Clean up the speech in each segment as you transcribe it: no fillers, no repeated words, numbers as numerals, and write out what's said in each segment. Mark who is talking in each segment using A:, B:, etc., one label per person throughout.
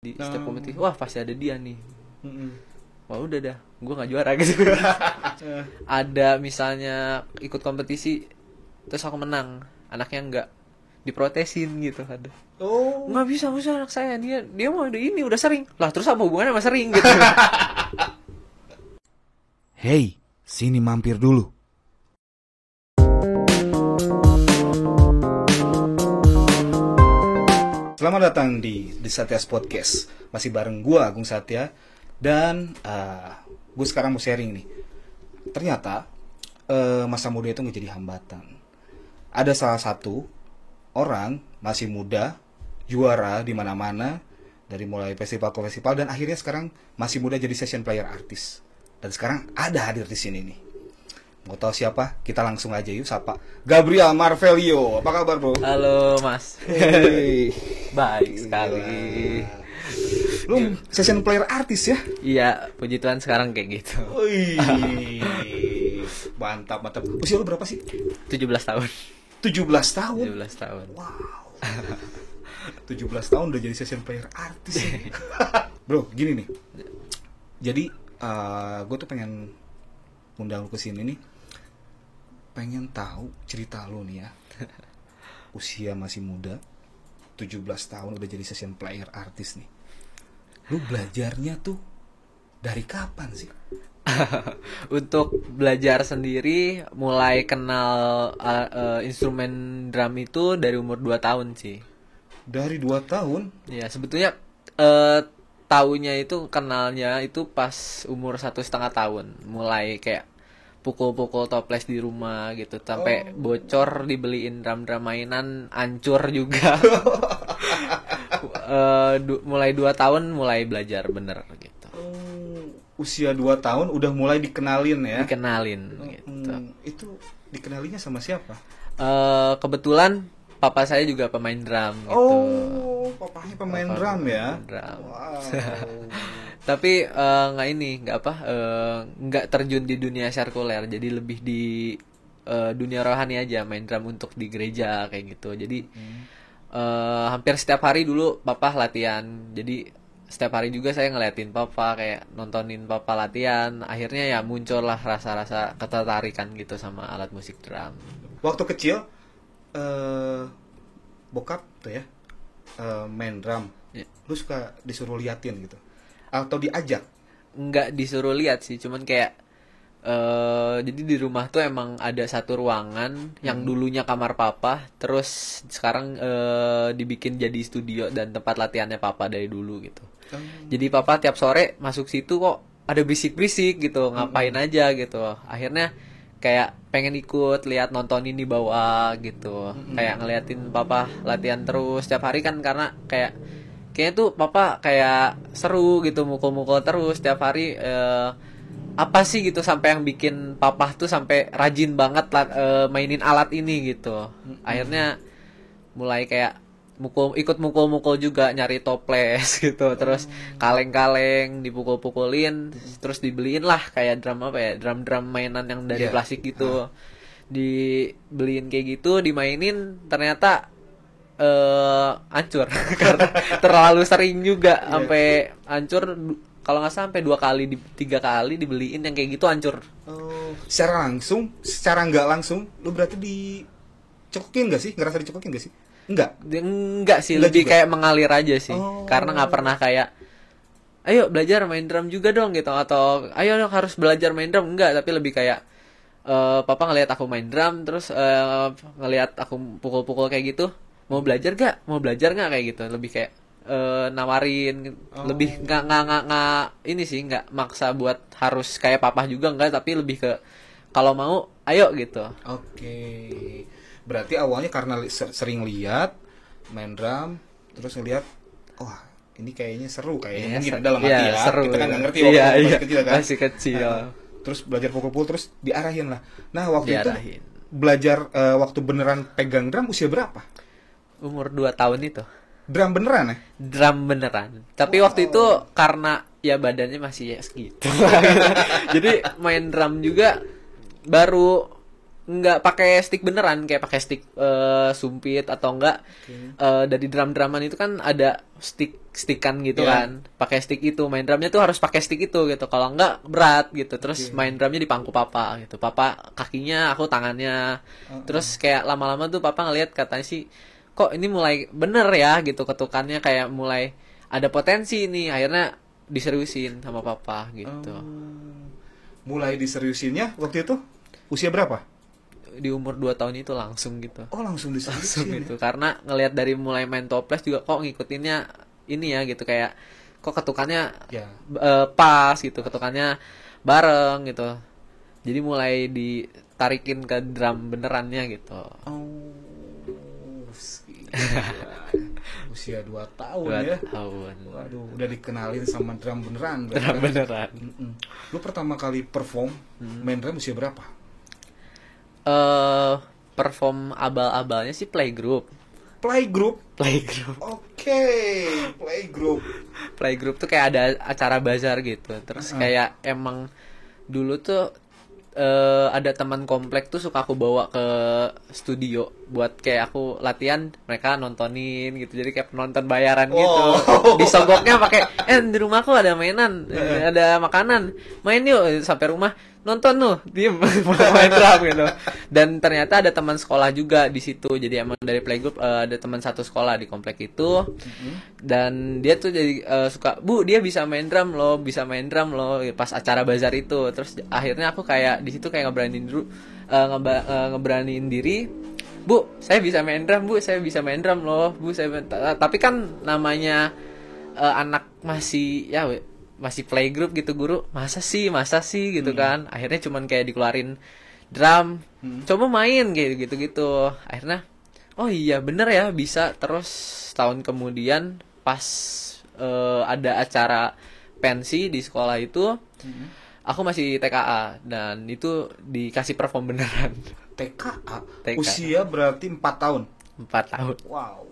A: di setiap kompetisi, wah pasti ada dia nih.
B: Mm-mm.
A: Wah udah dah, gue nggak juara gitu. Ada misalnya ikut kompetisi, terus aku menang, anaknya nggak, diprotesin gitu ada.
B: Oh.
A: Nggak bisa anak saya, dia mau udah sering lah, terus apa hubungannya sama sering gitu.
C: Hei, sini mampir dulu.
B: Selamat datang di The Satyas Podcast. Masih bareng gue, Agung Satya. Dan gue sekarang mau sharing nih. Ternyata masa muda itu nggak jadi hambatan. Ada salah satu orang masih muda, juara di mana-mana, dari mulai festival ke festival, dan akhirnya sekarang masih muda jadi session player artis. Dan sekarang ada hadir di sini nih. Mau tahu siapa? Kita langsung aja yuk sapa. Gabriel Marvelio. Apa kabar, Bro?
A: Halo Mas.
B: Hey.
A: Baik sekali.
B: Lu session player artis ya?
A: Iya, puji Tuhan sekarang kayak gitu.
B: Wih. Mantap. Usia lu berapa sih?
A: 17 tahun.
B: 17 tahun.
A: 17 tahun.
B: Wow. 17 tahun udah jadi session player artis ya. Bro, gini nih. Jadi gue tuh pengen undang lu ke sini nih. Pengen tahu cerita lu nih ya. Usia masih muda, 17 tahun udah jadi session player artis nih. Lu belajarnya tuh dari kapan sih?
A: Untuk belajar sendiri mulai kenal instrumen drum itu dari umur 2 tahun sih.
B: Dari 2 tahun?
A: Ya sebetulnya tahunya itu kenalnya itu pas umur 1,5 tahun. Mulai kayak pukul-pukul toples di rumah gitu. Sampai bocor dibeliin drum-drum mainan, hancur juga. Mulai 2 tahun mulai belajar bener gitu.
B: Usia 2 tahun udah mulai dikenalin ya?
A: Dikenalin gitu.
B: Itu dikenalinya sama siapa?
A: Kebetulan papa saya juga pemain drum gitu.
B: Oh, papanya pemain drum ya?
A: Drum.
B: Wow.
A: Tapi nggak terjun di dunia sirkuler, jadi lebih di dunia rohani aja, main drum untuk di gereja kayak gitu. Jadi hampir setiap hari dulu papa latihan, jadi setiap hari juga saya ngeliatin papa, kayak nontonin papa latihan. Akhirnya ya muncullah rasa-rasa ketertarikan gitu sama alat musik drum.
B: Waktu kecil bokap tuh ya main drum, lu suka disuruh liatin gitu atau diajak?
A: Nggak disuruh lihat sih, cuman kayak jadi di rumah tuh emang ada satu ruangan yang dulunya kamar papa, terus sekarang dibikin jadi studio dan tempat latihannya papa dari dulu gitu. Jadi papa tiap sore masuk situ kok ada bisik-bisik gitu, ngapain aja gitu. Akhirnya kayak pengen ikut lihat, nontonin di bawah gitu. Kayak ngeliatin papa latihan terus setiap hari kan, karena kayaknya tuh papa kayak seru gitu, mukul-mukul terus setiap hari. Apa sih gitu sampai yang bikin papa tuh sampai rajin banget mainin alat ini gitu. Akhirnya mulai kayak ikut mukul juga, nyari toples gitu, terus kaleng-kaleng dipukul-pukulin, terus dibeliin lah kayak drum mainan yang dari plastik gitu. Dibeliin kayak gitu, dimainin, ternyata hancur karena terlalu sering juga, sampai hancur. Kalau nggak sampai 3 kali dibeliin yang kayak gitu hancur.
B: Secara nggak langsung lu berarti dicokokin nggak sih? Ngerasa dicokokin nggak sih? Enggak
A: sih,
B: enggak
A: lebih
B: juga.
A: Kayak mengalir aja sih. Karena nggak pernah kayak ayo belajar main drum juga dong gitu, atau ayo harus belajar main drum, enggak. Tapi lebih kayak papa ngelihat aku main drum, terus ngelihat aku pukul-pukul kayak gitu, mau belajar nggak kayak gitu. Lebih kayak nawarin, lebih nggak ini sih, nggak maksa buat harus kayak papa juga, enggak. Tapi lebih ke kalau mau ayo gitu.
B: Oke. Berarti awalnya karena sering lihat main drum, terus ngelihat, wah ini kayaknya seru, kayaknya mungkin dalam hati ya.
A: Seru,
B: kita nggak ngerti
A: waktu
B: masih kecil kan.
A: Masih kecil.
B: Terus belajar pukul-pukul, terus diarahin lah. Nah waktu
A: Diarahin.
B: itu belajar waktu beneran pegang drum usia berapa?
A: Umur 2 tahun itu.
B: Drum beneran ya?
A: Drum beneran. Tapi waktu itu karena ya badannya masih ya segitu. Jadi main drum juga baru nggak pakai stick beneran, kayak pakai stick sumpit atau enggak dari drum-druman itu kan ada stickan gitu kan. Pakai stick itu main drumnya tuh harus pakai stick itu gitu. Kalau enggak berat gitu. Terus main drumnya di pangku papa gitu. Papa kakinya, aku tangannya. Terus kayak lama-lama tuh papa ngelihat katanya sih kok ini mulai bener ya gitu ketukannya, kayak mulai ada potensi nih. Akhirnya diseriusin sama papa gitu.
B: Mulai diseriusinnya waktu itu usia berapa?
A: Di umur 2 tahun itu langsung gitu.
B: Oh, langsung
A: Langsung
B: diseriusin.
A: gitu. Karena ngelihat dari mulai main toples juga kok ngikutinnya ini ya gitu, kayak kok ketukannya
B: Ya.
A: pas gitu, ketukannya bareng gitu. Jadi mulai ditarikin ke drum benerannya gitu.
B: Oh, usia 2 tahun
A: 2
B: ya.
A: tahun.
B: Waduh, udah dikenalin sama drum beneran. berarti
A: Drum
B: kan?
A: beneran.
B: Lu pertama kali perform main drum usia berapa?
A: Perform abal-abalnya sih playgroup.
B: Playgroup.
A: Playgroup.
B: Oke, playgroup.
A: Playgroup tuh kayak ada acara bazar gitu. Terus kayak emang dulu tuh ada teman komplek tuh suka aku bawa ke studio buat kayak aku latihan, mereka nontonin gitu. Jadi kayak penonton bayaran gitu. Disogoknya pakai di rumahku ada mainan, ada makanan. Main yuk sampai rumah. Nonton tuh, diem main drum gitu. Dan ternyata ada teman sekolah juga di situ. Jadi emang dari playgroup ada teman satu sekolah di komplek itu. Dan dia tuh jadi suka, "Bu, dia bisa main drum loh, bisa main drum loh." Pas acara bazar itu. Terus akhirnya aku kayak di situ kayak ngeberaniin diri. "Bu, saya bisa main drum, Bu. Saya bisa main drum loh, Bu. Tapi kan namanya anak masih masih playgroup gitu, guru masa sih gitu kan. Akhirnya cuman kayak dikeluarin drum, coba main kayak gitu akhirnya oh iya bener ya bisa. Terus tahun kemudian pas ada acara pensi di sekolah itu, aku masih TKA dan itu dikasih perform beneran.
B: TKA.
A: TKA.
B: Usia berarti 4 tahun.
A: 4 tahun
B: Wow.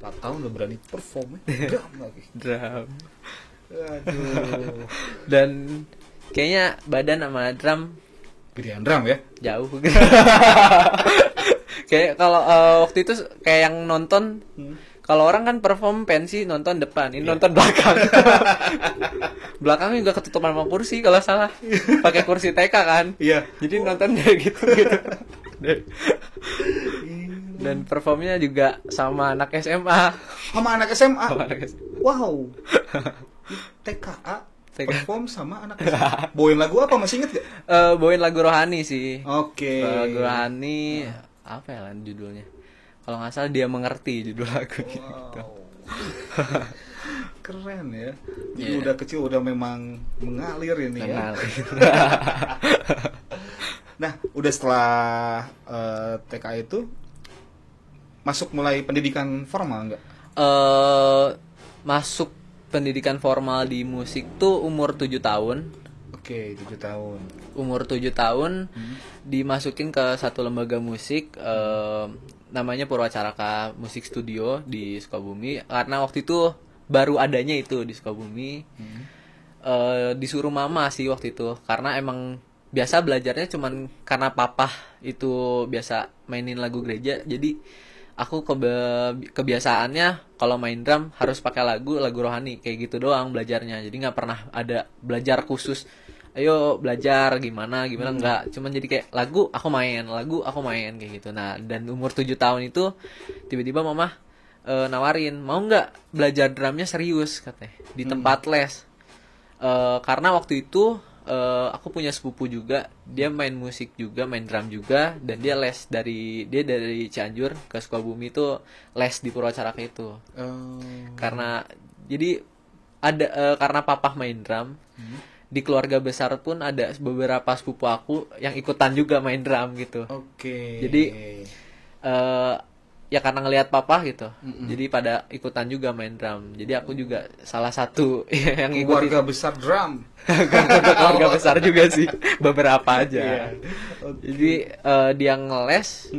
B: 4 tahun udah berani perform ya. Drum lagi.
A: drum.
B: Aduh.
A: Dan kayaknya badan sama drum
B: Pilihan drum ya.
A: jauh. Kayak kalau waktu itu kayak yang nonton, kalau orang kan perform pensi nonton depan, ini nonton belakang. Belakangnya juga ketutupan sama kursi kalau salah, pakai kursi TK kan.
B: Iya.
A: Jadi nonton kayak gitu. Dan performnya juga sama anak SMA.
B: Sama anak SMA.
A: Sama anak SMA.
B: Wow. TKA
A: TKA.
B: perform sama anak SMA. Bawain lagu apa, masih inget gak?
A: Bawain lagu rohani sih.
B: Oke.
A: Lagu rohani apa ya judulnya? Kalau nggak salah Dia Mengerti judul lagu gitu.
B: Wow. Keren ya. Jadi
A: Iya.
B: udah kecil udah memang mengalir ini ya. Nah, udah setelah TKA itu masuk mulai pendidikan formal nggak?
A: Masuk pendidikan formal di musik tuh umur 7 tahun.
B: Oke, 7 tahun.
A: Umur 7 tahun dimasukin ke satu lembaga musik namanya Purwacaraka Musik Studio di Sukabumi. Karena waktu itu baru adanya itu di Sukabumi. Disuruh mama sih waktu itu. Karena emang biasa belajarnya cuman karena papa itu biasa mainin lagu gereja. Jadi aku kebiasaannya kalau main drum harus pakai lagu rohani kayak gitu doang belajarnya. Jadi nggak pernah ada belajar khusus. Ayo belajar gimana nggak. Cuman jadi kayak lagu aku main kayak gitu. Nah dan umur 7 tahun itu tiba-tiba mama nawarin mau nggak belajar drumnya serius katanya di tempat les. Karena waktu itu aku punya sepupu juga, dia main musik juga, main drum juga, dan dia dari Cianjur ke Sukabumi itu les di Purwacaraka itu. Karena jadi ada karena papa main drum, di keluarga besar pun ada beberapa sepupu aku yang ikutan juga main drum gitu.
B: Oke.
A: Jadi ya karena ngelihat papa gitu, jadi pada ikutan juga main drum. Jadi aku juga salah satu yang ikutin.
B: Keluarga besar drum.
A: Keluarga besar juga sih, beberapa aja.
B: Iya.
A: Jadi dia ngeles,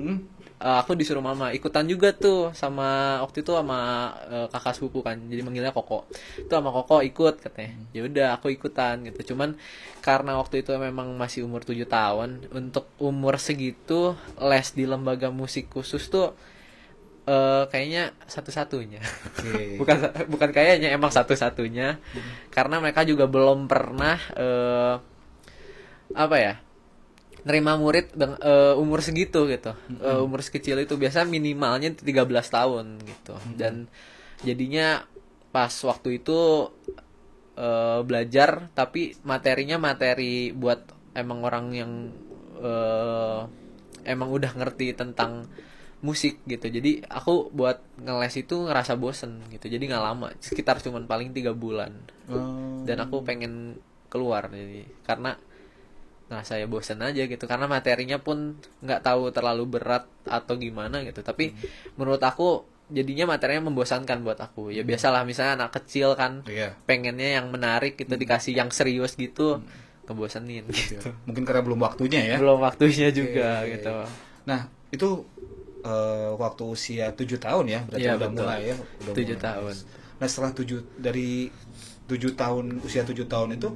A: aku disuruh mama ikutan juga tuh sama waktu itu sama kakak sepupu kan, jadi manggilnya Koko. Tuh sama Koko ikut katanya. Ya udah aku ikutan gitu. Cuman karena waktu itu memang masih umur 7 tahun, untuk umur segitu les di lembaga musik khusus tuh kayaknya satu-satunya.
B: Oke.
A: bukan kayaknya, emang satu-satunya. Karena mereka juga belum pernah apa ya, nerima murid umur segitu gitu. Umur sekecil itu biasa minimalnya 13 tahun gitu. Dan jadinya pas waktu itu belajar, tapi materinya materi buat emang orang yang emang udah ngerti tentang musik gitu. Jadi aku buat ngeles itu ngerasa bosen gitu. Jadi nggak lama, sekitar cuman paling 3 bulan. Dan aku pengen keluar jadi karena saya bosen aja gitu, karena materinya pun nggak tahu terlalu berat atau gimana gitu. Tapi menurut aku jadinya materinya membosankan buat aku. Ya biasalah, misalnya anak kecil kan pengennya yang menarik gitu, dikasih yang serius gitu ngebosenin gitu.
B: Mungkin karena belum waktunya ya.
A: Belum waktunya juga gitu.
B: Nah itu waktu usia 7 tahun ya, berarti
A: Iya,
B: udah
A: betul.
B: mulai ya.
A: 7 tahun.
B: Nah setelah dari 7 tahun, usia 7 tahun itu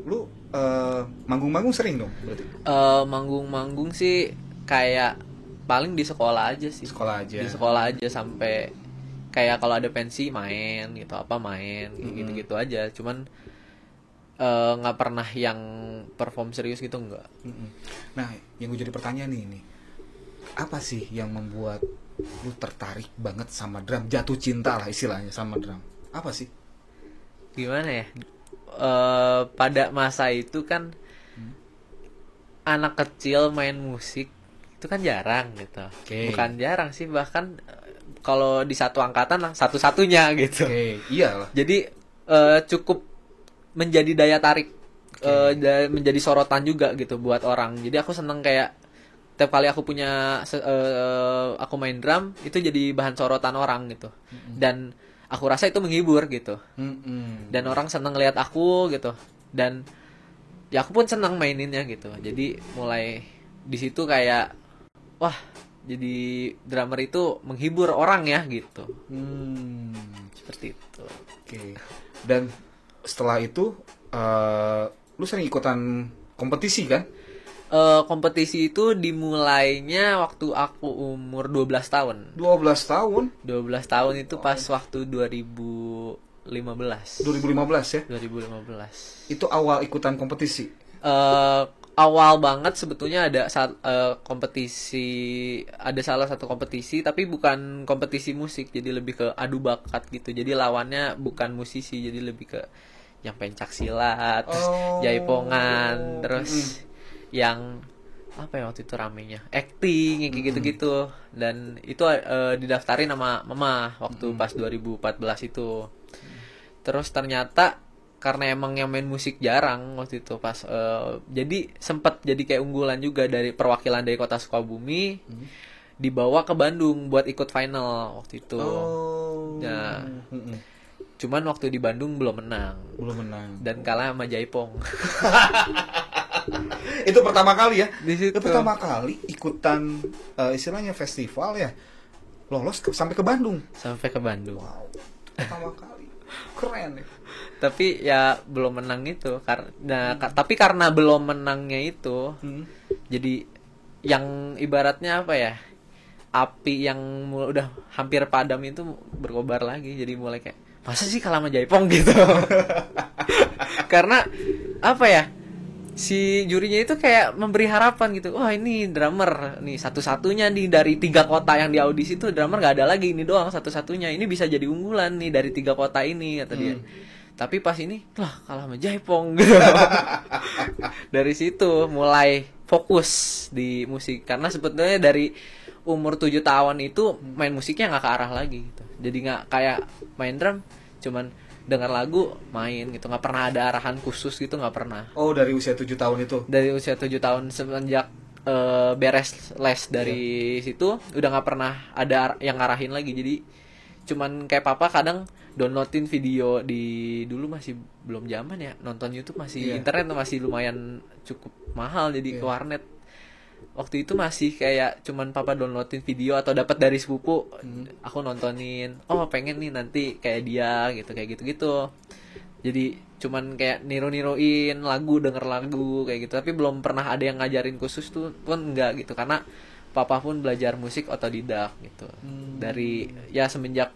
B: lu manggung-manggung sering dong berarti?
A: Manggung-manggung sih kayak paling di sekolah aja sih.
B: Sekolah aja.
A: Di sekolah aja sampai kayak kalau ada pensi main gitu, apa main gitu-gitu aja. Cuman nggak pernah yang perform serius gitu, enggak.
B: Nah yang gue jadi pertanyaan nih, apa sih yang membuat lu tertarik banget sama drum, jatuh cinta lah istilahnya sama drum? Apa sih?
A: Gimana ya? Pada masa itu kan anak kecil main musik itu kan jarang gitu. Bukan jarang sih, bahkan kalau di satu angkatan lah satu-satunya gitu.
B: Iyalah.
A: Jadi cukup menjadi daya tarik, menjadi sorotan juga gitu buat orang. Jadi aku seneng kayak tiap kali aku punya aku main drum itu jadi bahan sorotan orang gitu. Dan aku rasa itu menghibur gitu. Dan orang seneng lihat aku gitu. Dan ya aku pun senang maininnya gitu. Jadi mulai di situ kayak wah, jadi drummer itu menghibur orang ya gitu. Seperti itu.
B: Oke. Dan setelah itu lu sering ikutan kompetisi kan?
A: Kompetisi itu dimulainya waktu aku umur 12 tahun.
B: 12 tahun?
A: 12 tahun itu pas waktu 2015.
B: 2015 ya?
A: 2015.
B: Itu awal ikutan kompetisi?
A: Awal banget sebetulnya ada kompetisi, ada salah satu kompetisi tapi bukan kompetisi musik, jadi lebih ke adu bakat gitu. Jadi lawannya bukan musisi, jadi lebih ke yang pencak silat, jaipongan, terus yang apa ya waktu itu ramenya, acting kayak gitu-gitu. Dan itu didaftarin sama mama waktu pas 2014 itu. Terus ternyata karena emang yang main musik jarang waktu itu pas jadi sempat jadi kayak unggulan juga dari perwakilan dari kota Sukabumi, dibawa ke Bandung buat ikut final waktu itu. Nah, cuman waktu di Bandung belum menang dan kalah sama Jaipong.
B: Itu pertama kali ya?
A: Itu
B: pertama kali ikutan istilahnya festival ya, lolos sampai ke Bandung.
A: Wow,
B: pertama kali, keren ya.
A: Tapi ya belum menang itu karena tapi karena belum menangnya itu jadi yang ibaratnya apa ya, api yang udah hampir padam itu berkobar lagi. Jadi mulai kayak masa sih kalah sama Jaipong gitu. Karena apa ya, si jurinya itu kayak memberi harapan gitu. Wah, ini drummer nih satu-satunya nih dari 3 kota yang di audisi itu, drummer nggak ada lagi, ini doang satu-satunya. Ini bisa jadi unggulan nih dari 3 kota ini kata dia. Tapi pas ini lah kalah sama Jaipong gitu. Dari situ mulai fokus di musik, karena sebetulnya dari umur 7 tahun itu main musiknya nggak ke arah lagi gitu. Jadi nggak kayak main drum, cuman dengar lagu main gitu, nggak pernah ada arahan khusus gitu, nggak pernah.
B: Dari usia 7 tahun itu?
A: Dari usia 7 tahun semenjak beres les dari situ udah nggak pernah ada yang ngarahin lagi. Jadi cuman kayak papa kadang downloadin video di, dulu masih belum zaman ya nonton YouTube, masih internet masih lumayan cukup mahal, jadi ke warnet waktu itu masih kayak cuman papa downloadin video atau dapat dari sepupu, aku nontonin, oh pengen nih nanti kayak dia gitu, kayak gitu-gitu. Jadi cuman kayak niru-niruin lagu, denger lagu kayak gitu, tapi belum pernah ada yang ngajarin khusus tuh pun enggak gitu, karena papa pun belajar musik otodidak gitu. Dari ya semenjak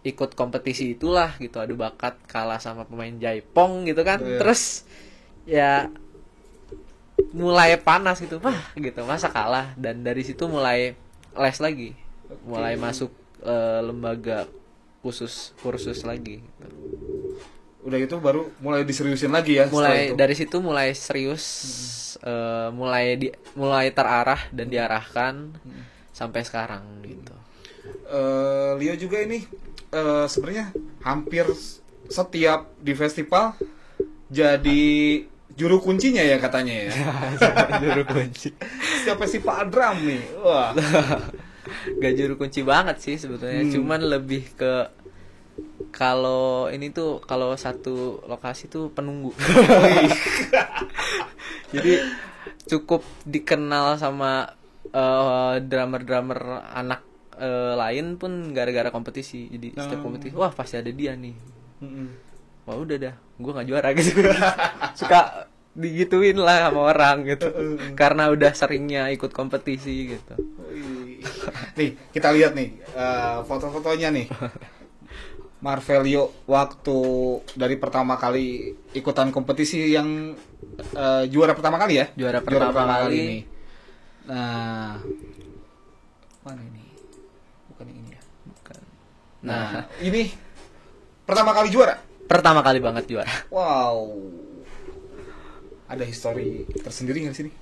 A: ikut kompetisi itulah gitu, adu bakat kalah sama pemain jaipong gitu kan.
B: Iya.
A: Terus ya mulai panas gitu, wah gitu, masa kalah. Dan dari situ mulai les lagi, mulai masuk lembaga kursus lagi gitu.
B: Udah itu baru mulai diseriusin lagi ya. setelah
A: Mulai
B: itu.
A: dari situ mulai serius, mulai terarah dan diarahkan sampai sekarang gitu.
B: Leo juga ini sebenarnya hampir setiap di festival jadi juru kuncinya ya katanya ya.
A: Juru kunci.
B: Setiap festival drum nih. Wah.
A: Gak juru kunci banget sih sebetulnya, cuman lebih ke kalau ini tuh, kalau satu lokasi tuh penunggu. Jadi cukup dikenal sama drummer-drummer anak lain pun gara-gara kompetisi. Jadi setiap kompetisi, wah pasti ada dia nih. Wah udah dah, gue nggak juara gitu. Suka digituin lah sama orang gitu, karena udah seringnya ikut kompetisi gitu.
B: Nih kita lihat nih foto-fotonya nih. Marvelio waktu dari pertama kali ikutan kompetisi yang juara pertama kali ya?
A: Juara pertama kali.
B: nih. Nah, mana ini? Bukan yang ini ya.
A: Bukan.
B: Nah, ini pertama kali juara.
A: Pertama kali banget juara.
B: Wow. Ada histori tersendiri nggak di sini?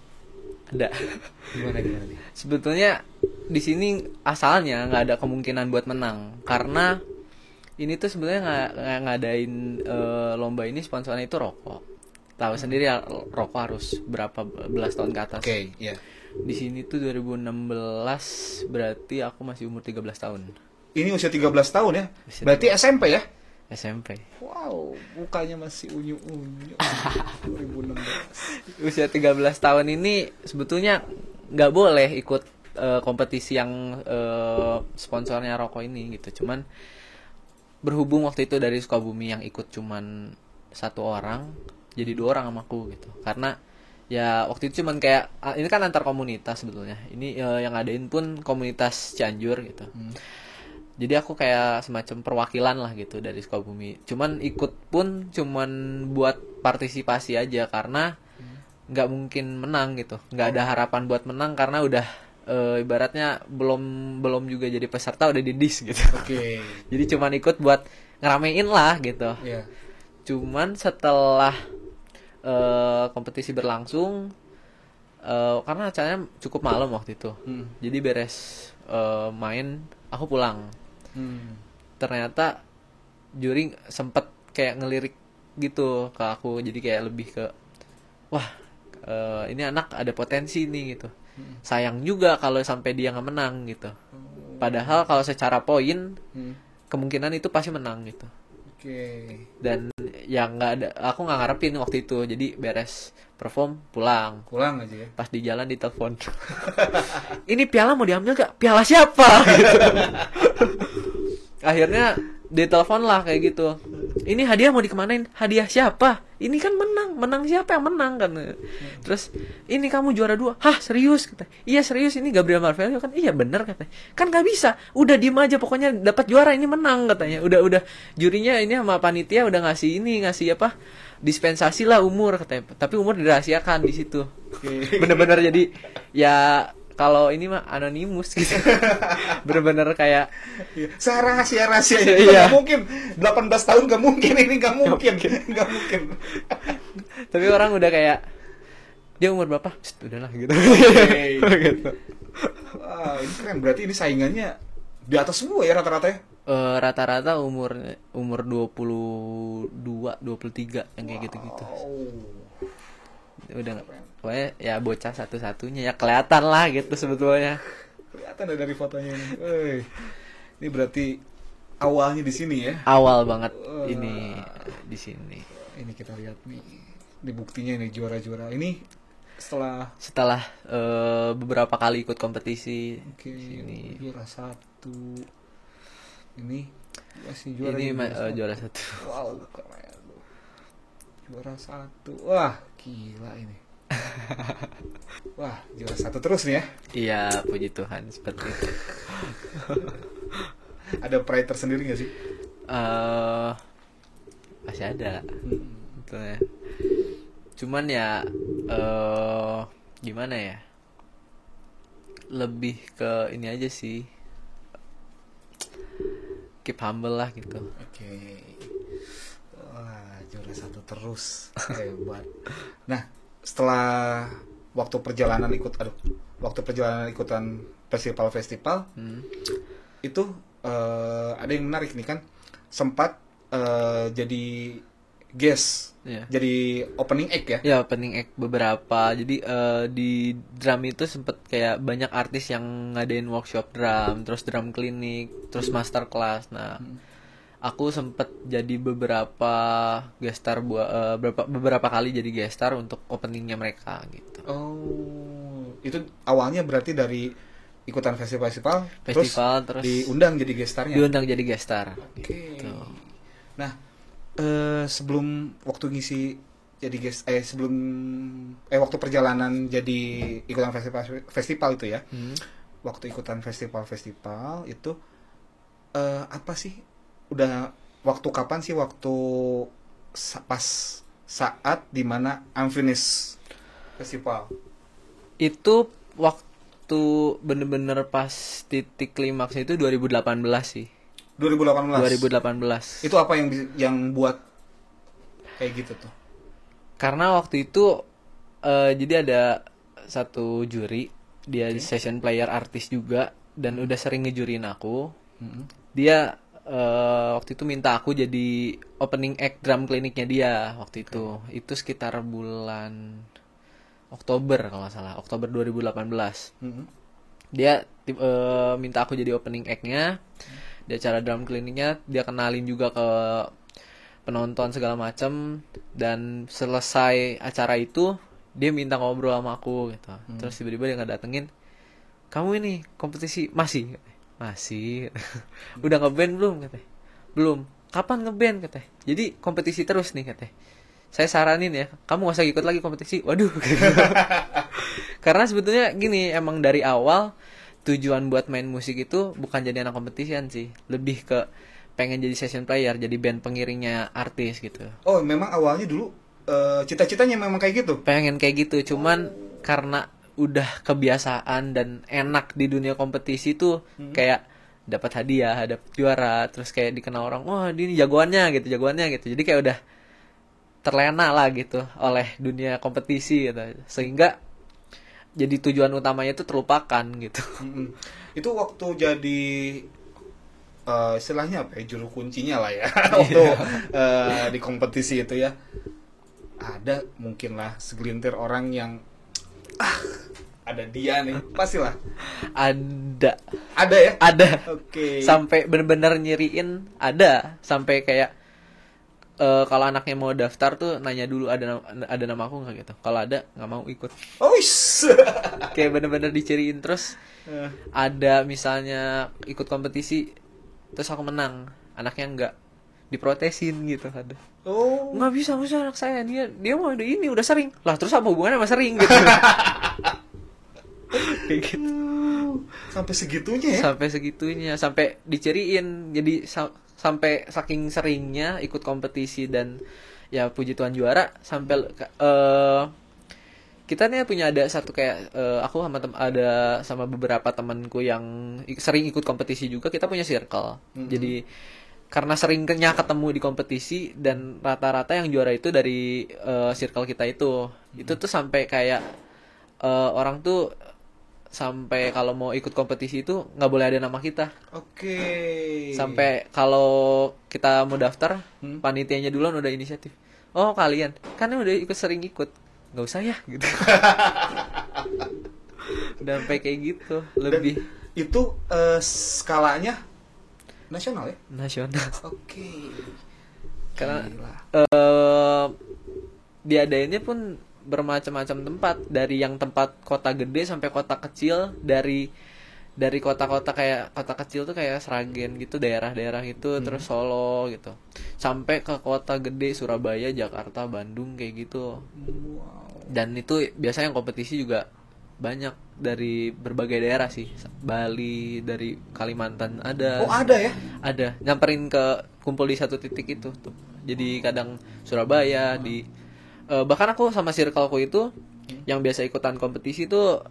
A: Ada.
B: Gimana nih?
A: Sebetulnya di sini asalnya nggak ada kemungkinan buat menang, karena ini tuh sebenarnya nggak ngadain lomba ini, sponsornya itu rokok. Tahu sendiri ya, rokok harus berapa belas tahun ke atas.
B: Oke, iya.
A: Di sini tuh 2016, berarti aku masih umur 13 tahun.
B: Ini usia 13 tahun ya?
A: Usia
B: Berarti SMP ya?
A: SMP.
B: Wow, mukanya masih unyu-unyu. 2016.
A: Usia 13 tahun ini sebetulnya nggak boleh ikut kompetisi yang sponsornya rokok ini gitu. Cuman berhubung waktu itu dari Sukabumi yang ikut cuman 1 orang, jadi 2 orang sama aku gitu. Karena ya waktu itu cuman kayak ini kan antar komunitas sebetulnya. Ini yang ngadain pun komunitas Cianjur gitu. Jadi aku kayak semacam perwakilan lah gitu dari Sukabumi. Cuman ikut pun cuman buat partisipasi aja, karena nggak mungkin menang gitu. Nggak ada harapan buat menang karena udah ibaratnya belum juga jadi peserta udah didis gitu.
B: Oke.
A: Jadi cuman ikut buat ngeramein lah gitu.
B: Iya.
A: Cuman setelah kompetisi berlangsung, karena acaranya cukup malam waktu itu. Jadi beres main aku pulang. Ternyata juri sempet kayak ngelirik gitu ke aku, jadi kayak lebih ke wah ini anak ada potensi nih gitu. Sayang juga kalau sampai dia nggak menang gitu. Padahal kalau secara poin kemungkinan itu pasti menang gitu.
B: Oke.
A: Dan yang nggak ada, aku nggak ngarepin waktu itu. Jadi beres perform pulang.
B: Pulang aja ya.
A: Pas di jalan ditelepon. Ini piala mau diambil gak? Piala siapa? Gitu. Akhirnya ditelepon lah kayak gitu. Ini hadiah mau dikemanain? Hadiah siapa? Ini kan menang siapa yang menang kan? Terus ini kamu juara 2. Hah serius? Kata. Iya serius, ini Gabriel Marvelio kan? Iya bener katanya. Kan gak bisa. Udah diem aja pokoknya dapat juara ini menang katanya. Udah jurinya ini sama panitia udah ngasih apa? Dispensasi lah umur katanya. Tapi umur dirahasiakan di situ. Bener-bener jadi ya kalau ini mah anonimus gitu. Bener-bener kayak
B: Saya rahasia
A: Iya.
B: Gak mungkin 18 tahun gak mungkin, ini gak mungkin. Gak mungkin.
A: tapi orang udah kayak dia umur berapa? Pst, udahlah gitu.
B: Oke.
A: Gitu.
B: Wah, ini keren. Berarti ini saingannya di atas semua ya rata-rata ya?
A: Rata-rata umur 22, 23 yang kayak gitu-gitu. Udah pokoknya ya bocah satu-satunya ya, kelihatan lah gitu sebetulnya.
B: Kelihatan dari fotonya ini. Ini berarti awalnya di sini ya?
A: Awal banget ini di sini.
B: Ini kita lihat nih. Ini buktinya nih juara-juara. Ini
A: setelah beberapa kali ikut kompetisi.
B: Oke,
A: Sini.
B: juara 1. Ini masih juara
A: Ini
B: juga,
A: juara 1.
B: Wow, keren. Juara 1. Wah, gila ini. Wah, juara 1 terus nih ya.
A: Iya, puji Tuhan seperti itu.
B: Ada pride tersendiri gak sih?
A: Masih ada. Gitu ya. Cuman ya gimana ya? Lebih ke ini aja sih. Keep humble lah gitu.
B: Oke. Wah, juara 1 terus. Hebat. Nah, setelah waktu perjalanan ikutan festival-festival, itu ada yang menarik nih kan, sempat jadi guest, jadi opening act ya?
A: Ya, opening act beberapa. Jadi di drum itu sempet kayak banyak artis yang ngadain workshop drum, terus drum clinic, terus master class. Nah, aku sempet jadi beberapa gestar beberapa kali jadi gestar untuk openingnya mereka gitu.
B: Oh, itu awalnya berarti dari ikutan festival, terus diundang jadi gestarnya.
A: Diundang jadi gestar.
B: Oke.
A: Gitu.
B: Nah, sebelum waktu ngisi jadi waktu perjalanan jadi ikutan festival itu ya. Waktu ikutan festival itu apa sih? Udah waktu kapan sih pas saat dimana unfinished festival?
A: Itu waktu bener-bener pas titik klimaks itu 2018 sih. 2018.
B: Itu apa yang buat kayak gitu tuh?
A: Karena waktu itu jadi ada satu juri, dia session player artis juga dan udah sering ngejuriin aku. Dia waktu itu minta aku jadi opening act drum kliniknya dia waktu itu. Itu sekitar bulan Oktober kalau nggak salah, Oktober 2018. Dia minta aku jadi opening act-nya. Di acara drum kliniknya dia kenalin juga ke penonton segala macam, dan selesai acara itu dia minta ngobrol sama aku gitu. Terus tiba-tiba dia ngedatengin, "Kamu ini kompetisi masih?" "Udah ngeband belum?" katanya. "Belum." "Kapan ngeband?" katanya. "Jadi kompetisi terus nih," katanya. "Saya saranin ya, kamu gak usah ikut lagi kompetisi." Waduh. Karena sebetulnya gini, emang dari awal tujuan buat main musik itu bukan jadi anak kompetisian sih, lebih ke pengen jadi session player, jadi band pengiringnya artis gitu.
B: Oh, memang awalnya dulu cita-citanya memang kayak gitu?
A: Pengen kayak gitu, cuman karena udah kebiasaan dan enak di dunia kompetisi tuh, kayak dapat hadiah, dapat juara, terus kayak dikenal orang, wah ini jagoannya gitu. Jadi kayak udah terlena lah gitu oleh dunia kompetisi gitu, sehingga jadi tujuan utamanya itu terlupakan gitu.
B: Itu waktu jadi istilahnya apa ya, juru kuncinya lah ya waktu di kompetisi itu ya, ada mungkin lah segelintir orang yang ada dia nih, pastilah
A: ada
B: ya,
A: ada.
B: Oke.
A: Sampai bener-bener nyiriin, ada sampai kayak kalau anaknya mau daftar tuh nanya dulu ada nama aku nggak gitu. Kalau ada nggak mau ikut.
B: Oh,
A: kayak bener-bener diciriin. Terus ada misalnya ikut kompetisi terus aku menang, anaknya nggak, diprotesin gitu ada.
B: Oh,
A: nggak bisa anak saya, dia mau udah sering lah, terus apa hubungannya sama sering gitu. Kayak gitu.
B: Sampai segitunya ya?
A: Sampai segitunya, sampai diciriin. Jadi sampai saking seringnya ikut kompetisi dan ya puji Tuhan juara, sampai kita nih punya ada satu kayak aku sama beberapa temanku yang sering ikut kompetisi juga, kita punya circle. Jadi karena seringnya ketemu di kompetisi dan rata-rata yang juara itu dari circle kita itu tuh sampai kayak orang tuh sampai kalau mau ikut kompetisi itu nggak boleh ada nama kita.
B: Oke.
A: Sampai kalau kita mau daftar, panitianya duluan udah inisiatif. Oh kalian, kan udah sering ikut, nggak usah ya gitu. Udah sampai kayak gitu, lebih.
B: Dan itu skalanya nasional ya?
A: Nasional.
B: Oke.
A: Karena diadainnya pun bermacam-macam tempat, dari yang tempat kota gede sampai kota kecil, dari kota-kota kayak kota kecil tuh kayak Sragen gitu, daerah-daerah gitu, terus Solo gitu, sampai ke kota gede Surabaya, Jakarta, Bandung kayak gitu. Dan itu biasanya yang kompetisi juga banyak dari berbagai daerah sih, Bali, dari Kalimantan ada.
B: Oh, ada ya?
A: Ada, nyamperin ke kumpul di satu titik itu tuh. Jadi kadang Surabaya bahkan aku sama circleku itu yang biasa ikutan kompetisi tuh,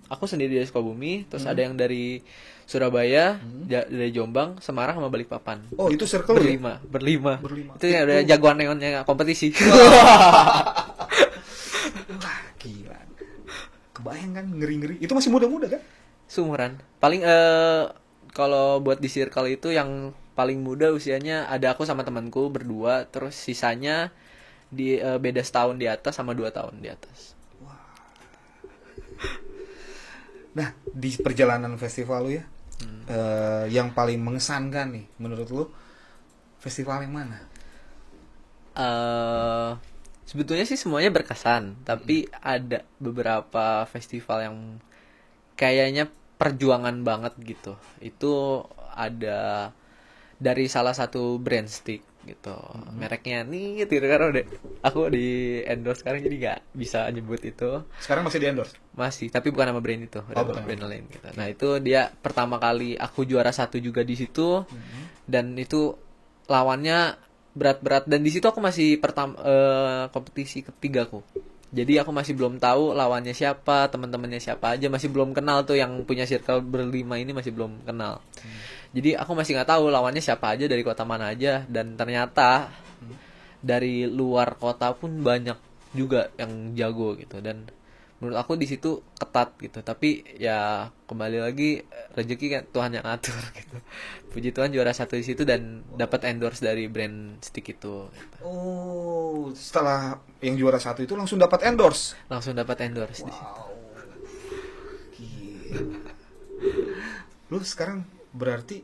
A: aku sendiri dari Sukabumi, terus ada yang dari Surabaya, dari Jombang, Semarang sama Balikpapan.
B: Oh, itu circle ya?
A: Berlima.
B: Berlima.
A: Itu yang ada jagoan neonnya kompetisi.
B: Wah, gila. Kebayang kan, ngeri-ngeri. Itu masih muda-muda kan?
A: Sumuran. Paling kalau buat di circle itu yang paling muda usianya ada aku sama temanku berdua, terus sisanya beda setahun di atas sama 2 tahun di atas.
B: Nah, di perjalanan festival lu ya, yang paling mengesankan nih, menurut lu, festival yang mana?
A: Sebetulnya sih semuanya berkesan, tapi ada beberapa festival yang kayaknya perjuangan banget gitu. Itu ada dari salah satu brand stick gitu, mereknya nih gitu, karena udah aku di endorse sekarang jadi nggak bisa nyebut itu.
B: Sekarang masih di endorse?
A: Masih, tapi bukan nama brand itu, ada
B: bukan.
A: brand lain gitu. Nah itu dia pertama kali aku juara 1 juga di situ, dan itu lawannya berat-berat, dan di situ aku masih kompetisi ketigaku. Jadi aku masih belum tahu lawannya siapa, teman-temannya siapa aja, masih belum kenal tuh, yang punya circle berlima ini masih belum kenal. Jadi aku masih nggak tahu lawannya siapa aja, dari kota mana aja, dan ternyata dari luar kota pun banyak juga yang jago gitu, dan menurut aku di situ ketat gitu. Tapi ya kembali lagi, rezeki kan Tuhan yang atur gitu. Puji Tuhan juara 1 di situ dan dapat endorse dari brand stick itu gitu.
B: Oh, setelah yang juara 1 itu langsung dapat endorse?
A: Langsung dapat endorse di situ.
B: Gila. Lu sekarang berarti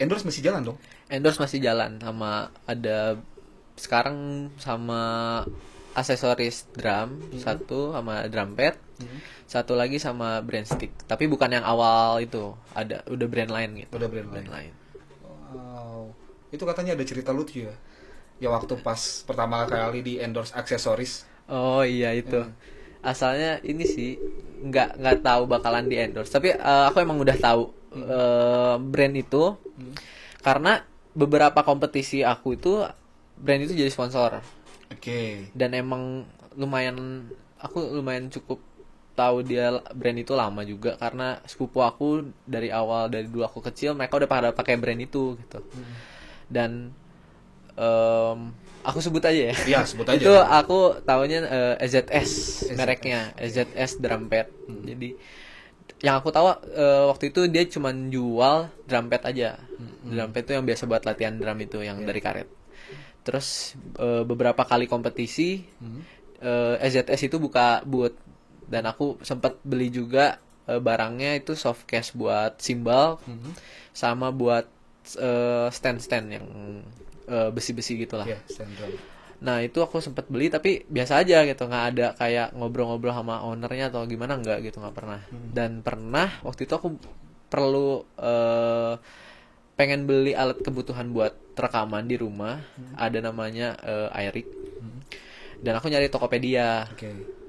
B: endorse masih jalan dong?
A: Endorse masih jalan, sama ada sekarang sama aksesoris drum satu, sama drum pad satu lagi, sama brand stick. Tapi bukan yang awal itu, ada udah brand lain gitu.
B: Udah brand lain. Wow. Itu katanya ada cerita lucu ya? Ya waktu pas pertama kali di endorse aksesoris.
A: Oh iya itu. Asalnya ini sih nggak tahu bakalan di endorse, tapi aku emang udah tahu brand itu karena beberapa kompetisi aku itu brand itu jadi sponsor.
B: Oke.
A: Dan emang aku lumayan cukup tahu dia brand itu lama juga, karena sepupu aku dari dulu aku kecil mereka udah pada pakai brand itu gitu. Dan aku sebut aja ya.
B: Iya, sebut aja.
A: Itu aku tahunya EZS mereknya, EZS drum pad. Jadi yang aku tahu waktu itu dia cuman jual drum pad aja. Drum pad itu yang biasa buat latihan drum itu, yang dari karet. Terus beberapa kali kompetisi EZS itu buka booth, dan aku sempat beli juga barangnya itu soft case buat cymbal, sama buat stand-stand yang besi-besi gitulah.
B: Yeah, stand drum.
A: Nah itu aku sempat beli, tapi biasa aja gitu, nggak ada kayak ngobrol-ngobrol sama ownernya atau gimana, nggak gitu, nggak pernah. Dan pernah waktu itu aku perlu pengen beli alat kebutuhan buat rekaman di rumah, ada namanya iRig, dan aku nyari Tokopedia.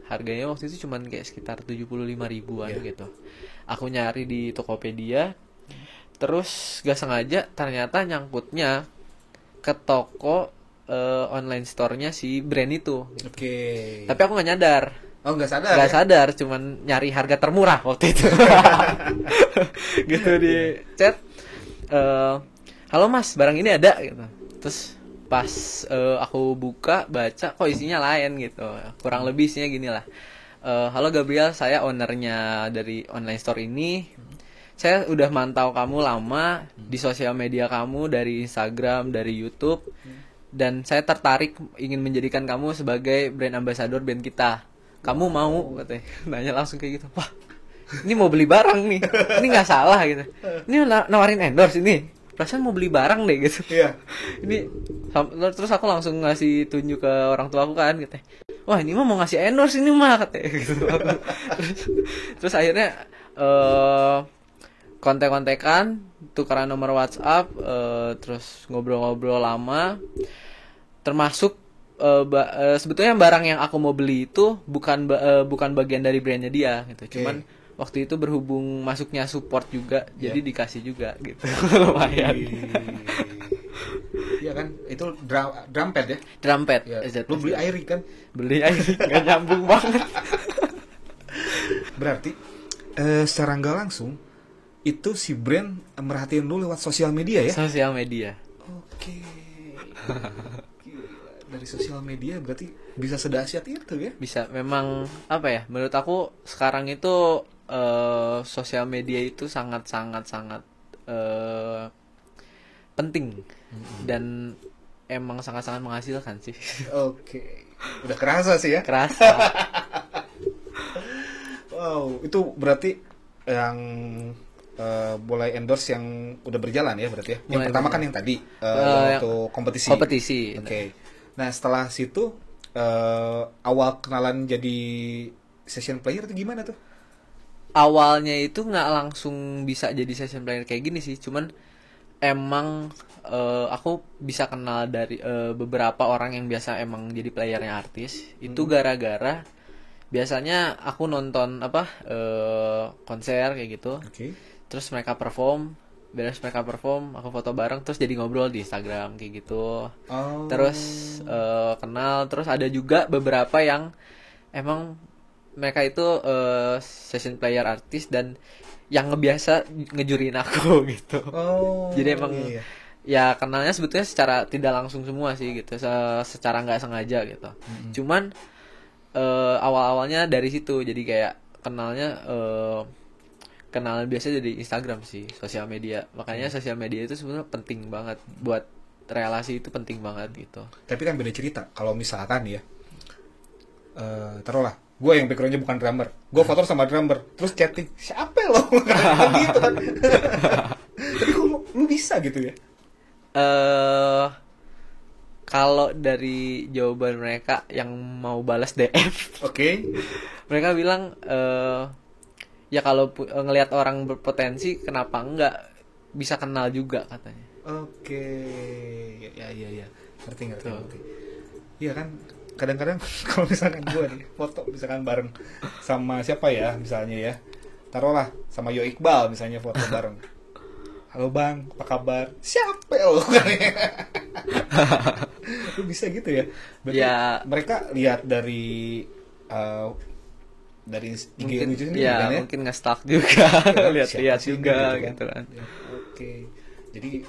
A: Harganya waktu itu cuman kayak sekitar 75.000-an gitu. Aku nyari di Tokopedia, terus gak sengaja ternyata nyangkutnya ke toko online store-nya si brand itu gitu. Tapi aku nggak nyadar.
B: Oh, nggak sadar?
A: Nggak sadar, cuman nyari harga termurah waktu itu. Gitu di chat, halo mas, barang ini ada gitu. Terus pas aku buka baca, kok isinya lain gitu. Kurang lebih isinya gini lah. Halo Gabriel, saya ownernya dari online store ini. Saya udah mantau kamu lama di sosial media kamu, dari Instagram, dari YouTube, dan saya tertarik ingin menjadikan kamu sebagai brand ambassador band kita. Kamu mau? Katanya. Nanya langsung kayak gitu. Wah, ini mau beli barang nih. Ini nggak salah gitu. Ini nawarin endorse ini. perasaan mau beli barang deh gitu.
B: Iya.
A: Ini terus aku langsung ngasih tunjuk ke orang tua aku kan gitu. Wah ini mah mau ngasih endorse ini mah katanya gitu. terus akhirnya kontek-kontekan, tukeran nomor WhatsApp, terus ngobrol-ngobrol lama. Termasuk sebetulnya barang yang aku mau beli itu bukan bagian dari brandnya dia gitu. Cuman waktu itu berhubung masuknya support juga, jadi dikasih juga gitu. Lumayan.
B: Iya kan, itu drum pad ya?
A: Drum pad.
B: Ya. Lu beli Airy kan?
A: Beli aja, nggak nyambung banget.
B: Berarti secara nggak langsung itu si brand merhatiin lu lewat sosial media ya?
A: Sosial media.
B: Oke. Dari sosial media berarti bisa sedahsyat itu ya?
A: Bisa, memang apa ya? Menurut aku sekarang itu sosial media itu sangat penting dan emang sangat menghasilkan sih.
B: Oke. Udah kerasa sih ya?
A: Kerasa.
B: Wow, itu berarti yang mulai endorse yang udah berjalan ya berarti ya? Yang pertama kan yang tadi waktu kompetisi.
A: Kompetisi.
B: Oke. Nah setelah situ awal kenalan jadi session player itu gimana tuh?
A: Awalnya itu nggak langsung bisa jadi session player kayak gini sih, cuman emang aku bisa kenal dari beberapa orang yang biasa emang jadi playernya artis. Itu gara-gara biasanya aku nonton konser kayak gitu.
B: Oke.
A: Terus mereka perform, beres mereka perform, aku foto bareng, terus jadi ngobrol di Instagram kayak gitu. Terus kenal, terus ada juga beberapa yang emang mereka itu session player artis dan yang ngebiasa ngejurin aku gitu. Jadi emang ya kenalnya sebetulnya secara tidak langsung semua sih gitu, secara nggak sengaja gitu. Cuman awal-awalnya dari situ, jadi kayak kenalnya kenal biasa dari Instagram sih, sosial media. Makanya sosial media itu sebenarnya penting banget buat relasi, itu penting banget gitu.
B: Tapi kan beda cerita kalau misalkan ya taruhlah gue yang backgroundnya bukan drummer, gue foto sama drummer terus chatting, siapa lo? Gitu kan. Tapi kok lu bisa gitu ya?
A: Kalau dari jawaban mereka yang mau balas DM, mereka bilang ya kalau ngelihat orang berpotensi kenapa enggak, bisa kenal juga katanya.
B: Ya. Ngerti. Iya kan, kadang-kadang kalau misalkan gue nih foto misalkan bareng sama siapa ya, misalnya ya, taruhlah sama Yo Iqbal misalnya foto bareng. Halo bang, apa kabar? Siapa lo? Lu bisa gitu ya? Berarti ya, mereka lihat dari IG lucu sendiri
A: ya,
B: kan ya?
A: Mungkin nge-stalk juga, lihat-lihat juga gitu kan.
B: Oke. Jadi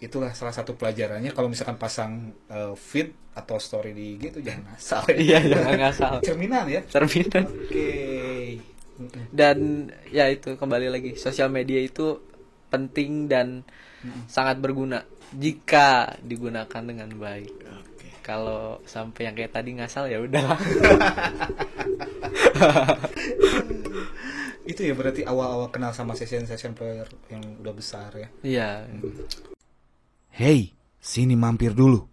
B: itulah salah satu pelajarannya kalau misalkan pasang feed atau story di IG itu jangan ngasal.
A: Iya, jangan ngasal.
B: Cerminan ya?
A: Cerminan.
B: Oke.
A: Dan ya itu kembali lagi, sosial media itu penting dan sangat berguna jika digunakan dengan baik. Kalau sampai yang kayak tadi ngasal ya udah.
B: Itu ya berarti awal-awal kenal sama session player yang udah besar ya.
A: Iya.
C: Hey, sini mampir dulu.